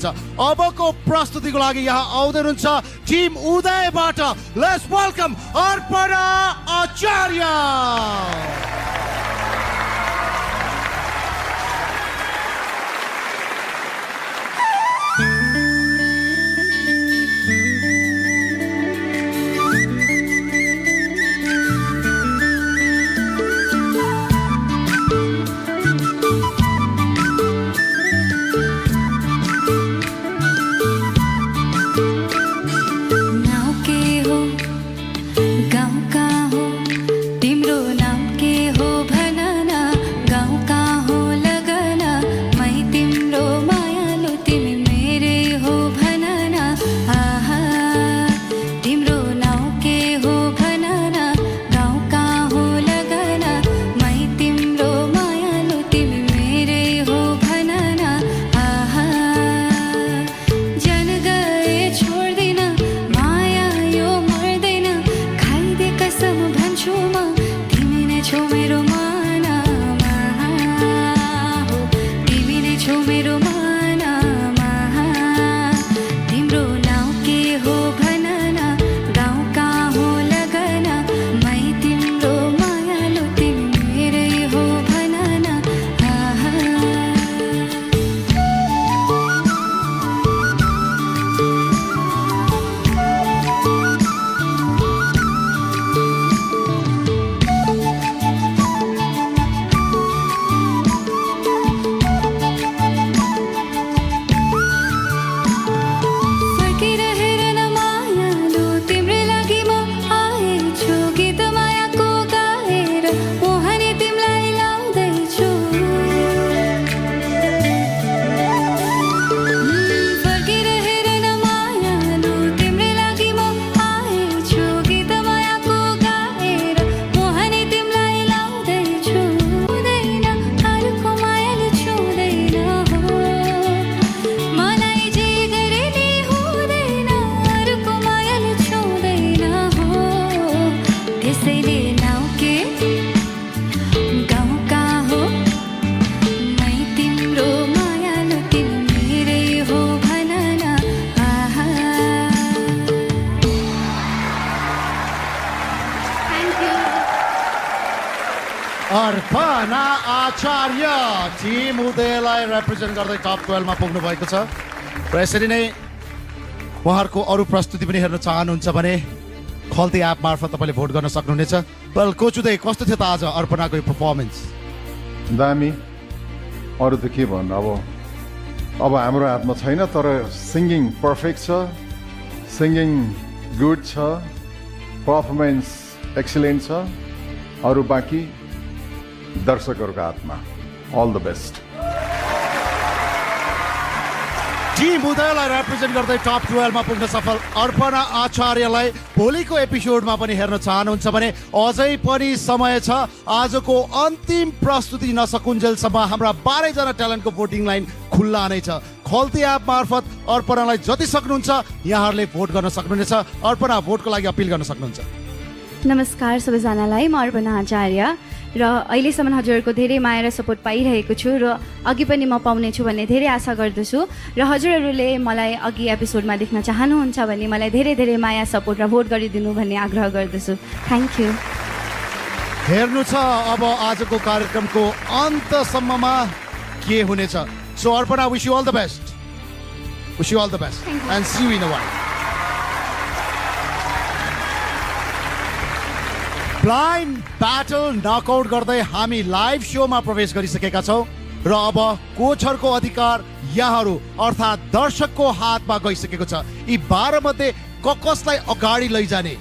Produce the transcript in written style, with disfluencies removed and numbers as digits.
अबको प्रस्तुतिको लागि यहाँ आउँदै हुनुहुन्छ टिम उदयबाट let's welcome Arpana Acharya Arpana Acharya team उदयलाई रिप्रेजेन्ट गर्दै टप 12 मा पुग्नु भएको छ र यसरी नै उहाँहरूको अरू प्रस्तुति पनि हेर्न चाहनुहुन्छ भने खल्ती एप मार्फत तपाईँले भोट गर्न सक्नुहुनेछ। वेल कोच उदय कस्तो थियो त आज अर्पणाको यो पर्फर्मेन्स? दामी। अरू त के भन्नु, अब हाम्रो हातमा छैन, तर सिङ्गिङ पर्फेक्ट छ, सिङ्गिङ गुड छ, पर्फर्मेन्स एक्सिलेन्ट छ। अरू बाँकी दर्शकहरूको हातमा। All the best. टिम उदयलाई रिप्रेजेन्ट गर्दै टप 12 मा पुग्न सफल अर्पणा आचार्यलाई भोलिको एपिसोडमा पनि हेर्न चाहनुहुन्छ भने अझै पनि समय छ। आजको अन्तिम प्रस्तुति नसकुन्जेलसम्म हाम्रा 12 जना ट्यालेन्टको भोटिङ लाइन खुल्ला नै छ। खल्ती एप मार्फत अर्पणालाई जति सक्नुहुन्छ यहाँहरूले भोट गर्न सक्नुहुनेछ। अर्पणा भोटको लागि अपिल गर्न सक्नुहुन्छ। नमस्कार सबैजनालाई, म अर्पणा आचार्य र अहिलेसम्म हजुरहरूको धेरै माया र सपोर्ट पाइरहेको छु र अघि पनि म पाउनेछु भन्ने धेरै आशा गर्दछु र हजुरहरूले मलाई अघि एपिसोडमा देख्न चाहनुहुन्छ भने मलाई धेरै धेरै माया सपोर्ट र भोट गरिदिनु भन्ने आग्रह गर्दछु। Thank you. हेर्नु छ अब आजको कार्यक्रमको अन्तसम्ममा के हुनेछ। So Arpana, wish you all the best. Wish you all the best and see you in a while. Blind battle knockout गर्दै हामी लाइभ सोमा प्रवेश गरिसकेका छौँ र अब कोचहरूको अधिकार यहाँहरू अर्थात् दर्शकको हातमा गइसकेको छ। यी 12 मध्ये कसलाई अगाडि लैजाने